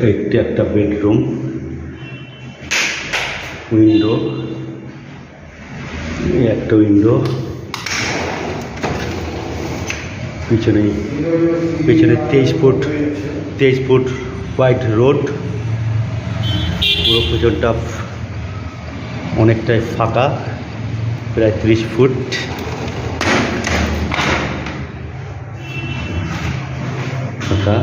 এটি একটা bedroom, window, একটা উইন্ডো, পিছনে 23 ফুট হোয়াইট রোড। পুরো পিছনটা অনেকটাই ফাঁকা, প্রায় 30 ফুট। ফাঁকা।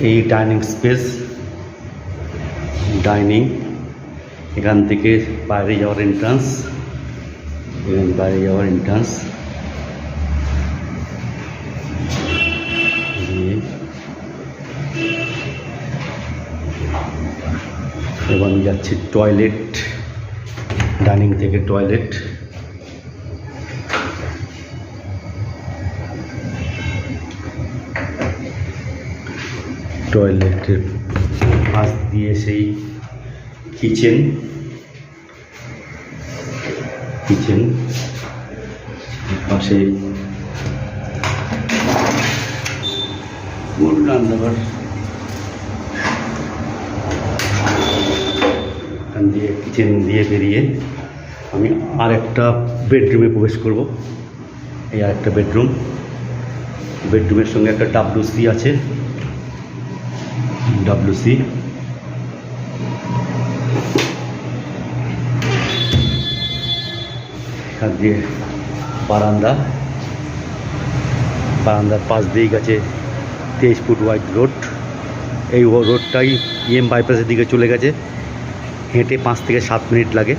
এই ডাইনিং স্পেস, ডাইনিং, এখান থেকে বাইরে যাওয়ার এন্ট্রান্স, এবার আমি যাচ্ছি টয়লেট, ডাইনিং থেকে টয়লেট। টয়লেটের পাশ দিয়ে সেই কিচেন, পাশে রান্নাঘর, এখান দিয়ে কিচেন দিয়ে বেরিয়ে আমি আর একটা বেডরুমে প্রবেশ করব। এই আর একটা বেডরুমের সঙ্গে একটা WC আছে, WC। এখান দিয়ে বারান্দার পাশ দিয়েই গেছে 23 ফুট হোয়াইট রোড। এই রোডটাই বাইপাসের দিকে চলে গেছে, হেঁটে 5 থেকে 7 মিনিট লাগে।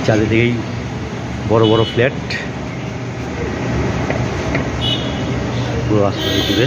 চারিদিকেই বড় বড় ফ্ল্যাট পুরো রাস্তা জুড়ে।